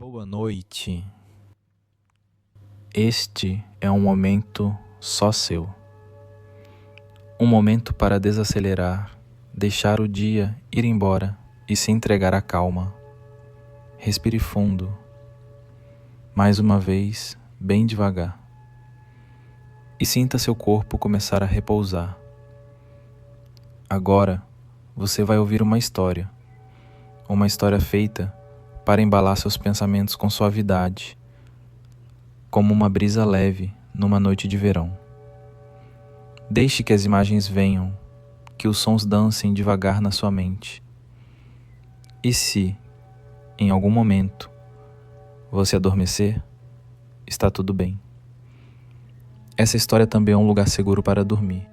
Boa noite. Este é um momento só seu. Um momento para desacelerar, deixar o dia ir embora e se entregar à calma. Respire fundo. Mais uma vez, bem devagar. E sinta seu corpo começar a repousar. Agora, você vai ouvir uma história feita para embalar seus pensamentos com suavidade, como uma brisa leve numa noite de verão. Deixe que as imagens venham, que os sons dancem devagar na sua mente. E se, em algum momento, você adormecer, está tudo bem. Essa história também é um lugar seguro para dormir.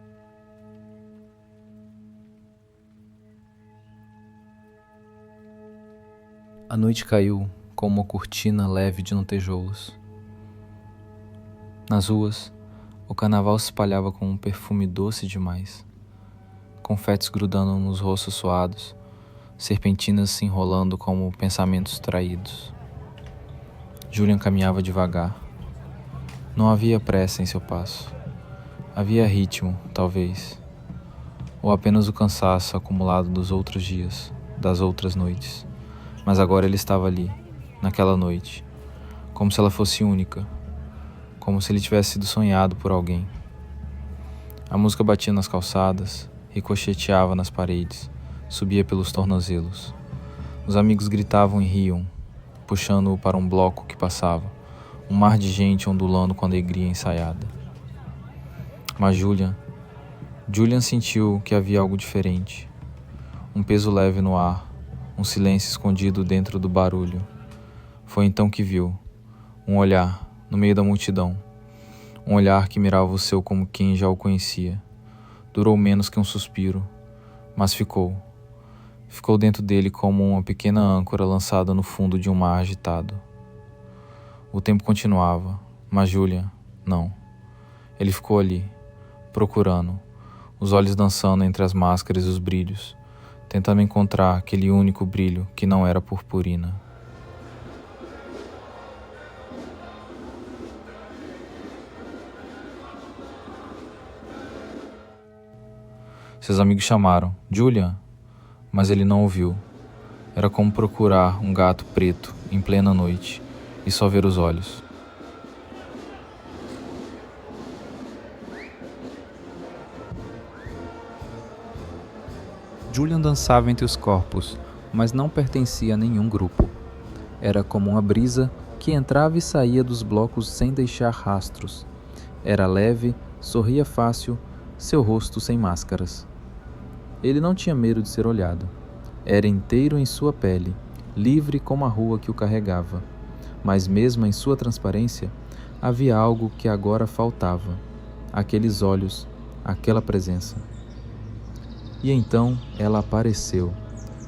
A noite caiu como uma cortina leve de lantejoulas. Nas ruas, o carnaval se espalhava com um perfume doce demais. Confetes grudando nos rostos suados, serpentinas se enrolando como pensamentos traídos. Julian caminhava devagar. Não havia pressa em seu passo. Havia ritmo, talvez, ou apenas o cansaço acumulado dos outros dias, das outras noites. Mas agora ele estava ali, naquela noite, como se ela fosse única, como se ele tivesse sido sonhado por alguém. A música batia nas calçadas, ricocheteava nas paredes, subia pelos tornozelos. Os amigos gritavam e riam, puxando-o para um bloco que passava, um mar de gente ondulando com alegria ensaiada. Mas Julian sentiu que havia algo diferente, um peso leve no ar, um silêncio escondido dentro do barulho. Foi então que viu um olhar no meio da multidão, um olhar que mirava o seu como quem já o conhecia. Durou menos que um suspiro, mas ficou dentro dele como uma pequena âncora lançada no fundo de um mar agitado. O tempo continuava, mas Julian, não. Ele ficou ali, procurando, os olhos dançando entre as máscaras e os brilhos, tentando encontrar aquele único brilho que não era purpurina. Seus amigos chamaram, Julian, mas ele não ouviu. Era como procurar um gato preto em plena noite e só ver os olhos. Julian dançava entre os corpos, mas não pertencia a nenhum grupo. Era como uma brisa que entrava e saía dos blocos sem deixar rastros. Era leve, sorria fácil, seu rosto sem máscaras. Ele não tinha medo de ser olhado. Era inteiro em sua pele, livre como a rua que o carregava. Mas mesmo em sua transparência, havia algo que agora faltava. Aqueles olhos, aquela presença. E então ela apareceu,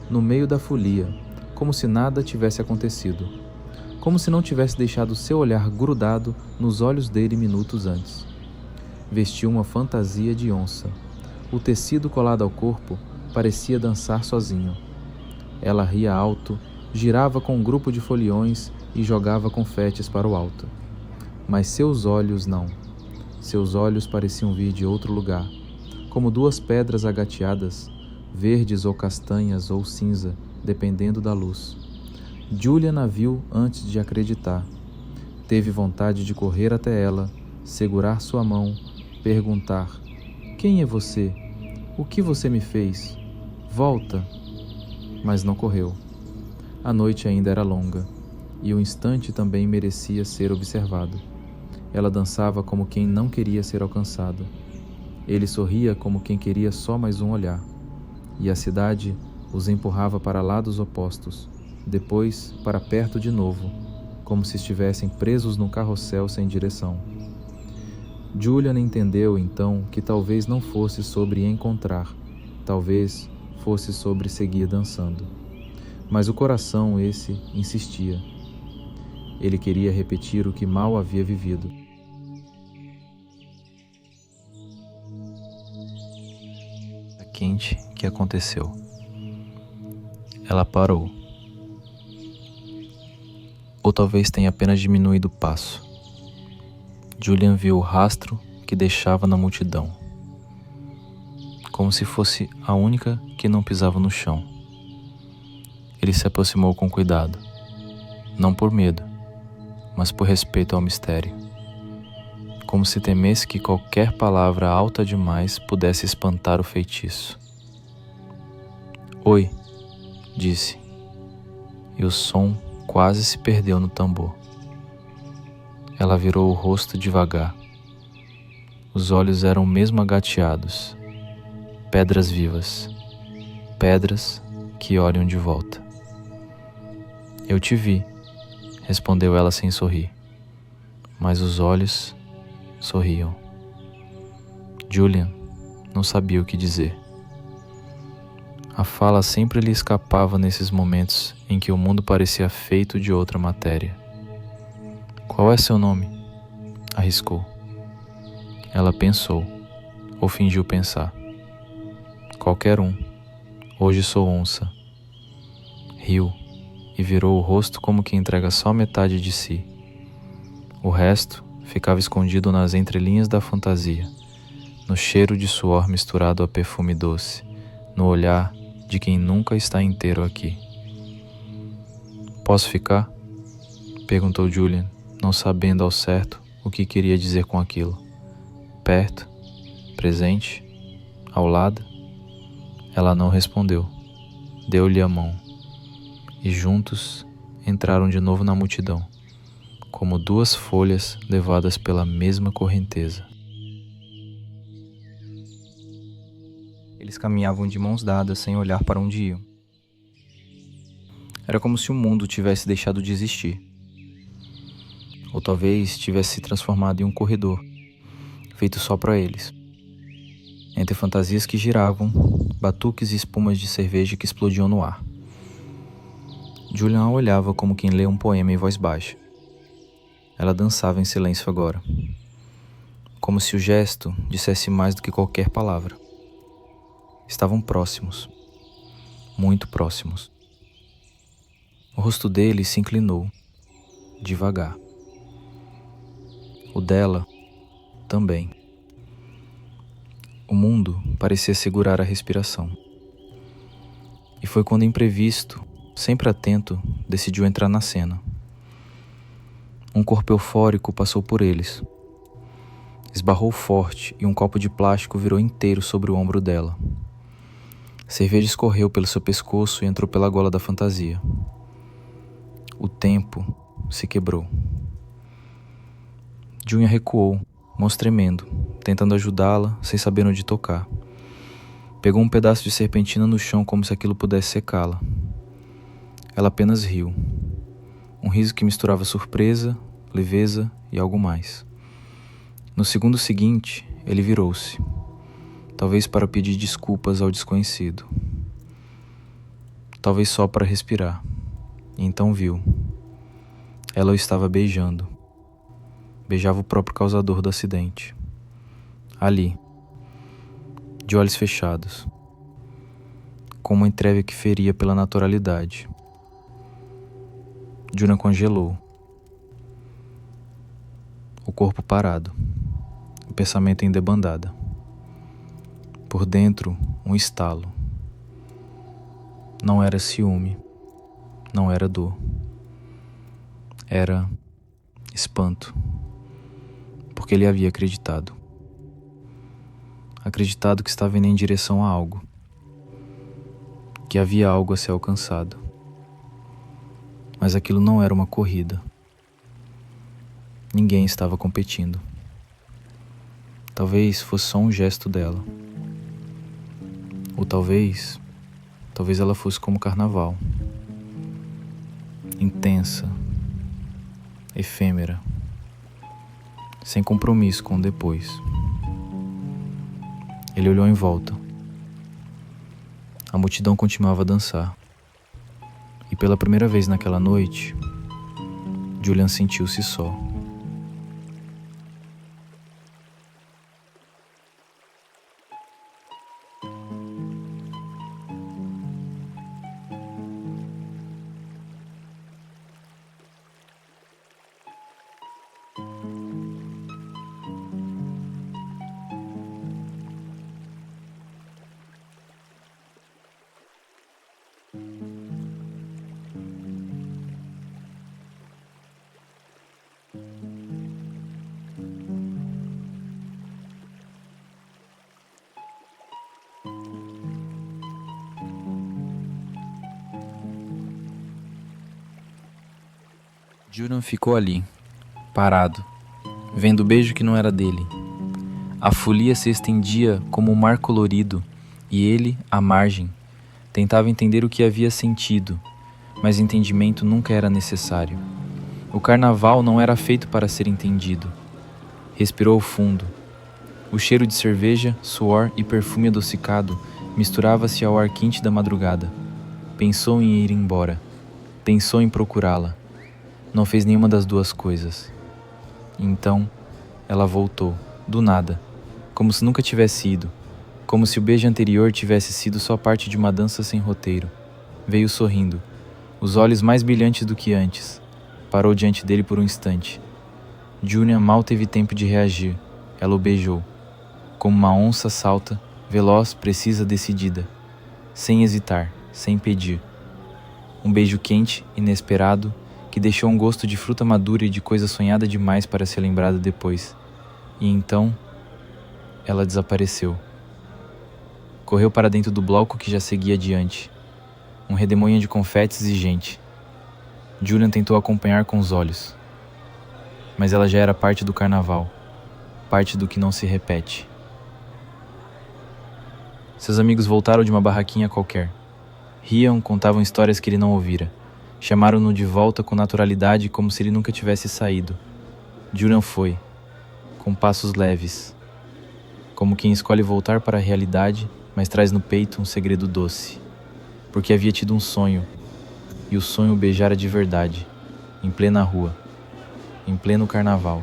no meio da folia, como se nada tivesse acontecido. Como se não tivesse deixado seu olhar grudado nos olhos dele minutos antes. Vestiu uma fantasia de onça. O tecido colado ao corpo parecia dançar sozinho. Ela ria alto, girava com um grupo de foliões e jogava confetes para o alto. Mas seus olhos não. Seus olhos pareciam vir de outro lugar, como duas pedras agateadas, verdes ou castanhas ou cinza, dependendo da luz. Julian a viu antes de acreditar. Teve vontade de correr até ela, segurar sua mão, perguntar: "Quem é você? O que você me fez? Volta!" Mas não correu. A noite ainda era longa, e o instante também merecia ser observado. Ela dançava como quem não queria ser alcançada. Ele sorria como quem queria só mais um olhar. E a cidade os empurrava para lados opostos, depois para perto de novo, como se estivessem presos num carrossel sem direção. Julian entendeu então que talvez não fosse sobre encontrar, talvez fosse sobre seguir dançando. Mas o coração, esse, insistia. Ele queria repetir o que mal havia vivido. Quente que aconteceu. Ela parou. Ou talvez tenha apenas diminuído o passo. Julian viu o rastro que deixava na multidão, como se fosse a única que não pisava no chão. Ele se aproximou com cuidado, não por medo, mas por respeito ao mistério, como se temesse que qualquer palavra alta demais pudesse espantar o feitiço. "Oi", disse, e o som quase se perdeu no tambor. Ela virou o rosto devagar. Os olhos eram mesmo agateados, pedras vivas, pedras que olham de volta. "Eu te vi", respondeu ela sem sorrir, mas os olhos sorriam. Julian não sabia o que dizer. A fala sempre lhe escapava nesses momentos em que o mundo parecia feito de outra matéria. "Qual é seu nome?", arriscou. Ela pensou, ou fingiu pensar. "Qualquer um. Hoje sou onça." Riu e virou o rosto como que entrega só metade de si. O resto ficava escondido nas entrelinhas da fantasia, no cheiro de suor misturado a perfume doce, no olhar de quem nunca está inteiro aqui. "Posso ficar?", perguntou Julian, não sabendo ao certo o que queria dizer com aquilo. Perto? Presente? Ao lado? Ela não respondeu. Deu-lhe a mão. E juntos entraram de novo na multidão, como duas folhas levadas pela mesma correnteza. Eles caminhavam de mãos dadas sem olhar para onde iam. Era como se o mundo tivesse deixado de existir. Ou talvez tivesse se transformado em um corredor, feito só para eles. Entre fantasias que giravam, batuques e espumas de cerveja que explodiam no ar. Julian a olhava como quem lê um poema em voz baixa. Ela dançava em silêncio agora, como se o gesto dissesse mais do que qualquer palavra. Estavam próximos, muito próximos. O rosto dele se inclinou, devagar. O dela também. O mundo parecia segurar a respiração. E foi quando imprevisto, sempre atento, decidiu entrar na cena. Um corpo eufórico passou por eles. Esbarrou forte e um copo de plástico virou inteiro sobre o ombro dela. Cerveja escorreu pelo seu pescoço e entrou pela gola da fantasia. O tempo se quebrou. Julian recuou, mãos tremendo, tentando ajudá-la, sem saber onde tocar. Pegou um pedaço de serpentina no chão como se aquilo pudesse secá-la. Ela apenas riu. Um riso que misturava surpresa, leveza e algo mais. No segundo seguinte, ele virou-se, talvez para pedir desculpas ao desconhecido. Talvez só para respirar. E então viu. Ela o estava beijando. Beijava o próprio causador do acidente. Ali, de olhos fechados, com uma entrega que feria pela naturalidade. Julian congelou. O corpo parado, o pensamento em debandada. Por dentro, um estalo. Não era ciúme, não era dor. Era espanto, porque ele havia acreditado. Acreditado que estava indo em direção a algo, que havia algo a ser alcançado. Mas aquilo não era uma corrida. Ninguém estava competindo. Talvez fosse só um gesto dela. Ou talvez ela fosse como o carnaval. Intensa, efêmera, sem compromisso com o depois. Ele olhou em volta. A multidão continuava a dançar. E pela primeira vez naquela noite, Julian sentiu-se só. Julian ficou ali, parado, vendo o beijo que não era dele. A folia se estendia como um mar colorido e ele, à margem, tentava entender o que havia sentido, mas entendimento nunca era necessário. O carnaval não era feito para ser entendido. Respirou fundo. O cheiro de cerveja, suor e perfume adocicado misturava-se ao ar quente da madrugada. Pensou em ir embora. Pensou em procurá-la. Não fez nenhuma das duas coisas. Então, ela voltou, do nada, como se nunca tivesse ido, como se o beijo anterior tivesse sido só parte de uma dança sem roteiro. Veio sorrindo, os olhos mais brilhantes do que antes. Parou diante dele por um instante. Julian mal teve tempo de reagir. Ela o beijou. Como uma onça salta, veloz, precisa, decidida. Sem hesitar, sem pedir. Um beijo quente, inesperado, que deixou um gosto de fruta madura e de coisa sonhada demais para ser lembrada depois. E então, ela desapareceu. Correu para dentro do bloco que já seguia adiante. Um redemoinho de confetes e gente. Julian tentou acompanhar com os olhos. Mas ela já era parte do carnaval. Parte do que não se repete. Seus amigos voltaram de uma barraquinha qualquer. Riam, contavam histórias que ele não ouvira. Chamaram-no de volta com naturalidade como se ele nunca tivesse saído. Julian foi, com passos leves, como quem escolhe voltar para a realidade, mas traz no peito um segredo doce. Porque havia tido um sonho, e o sonho o beijara de verdade, em plena rua, em pleno carnaval.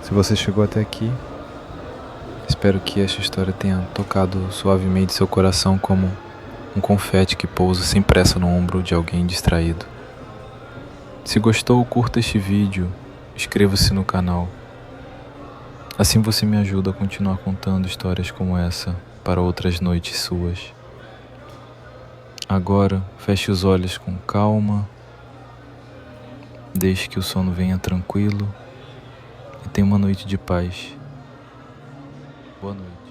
Se você chegou até aqui, espero que esta história tenha tocado suavemente seu coração como um confete que pousa sem pressa no ombro de alguém distraído. Se gostou, curta este vídeo, inscreva-se no canal. Assim você me ajuda a continuar contando histórias como essa para outras noites suas. Agora, feche os olhos com calma, deixe que o sono venha tranquilo e tenha uma noite de paz. Boa noite.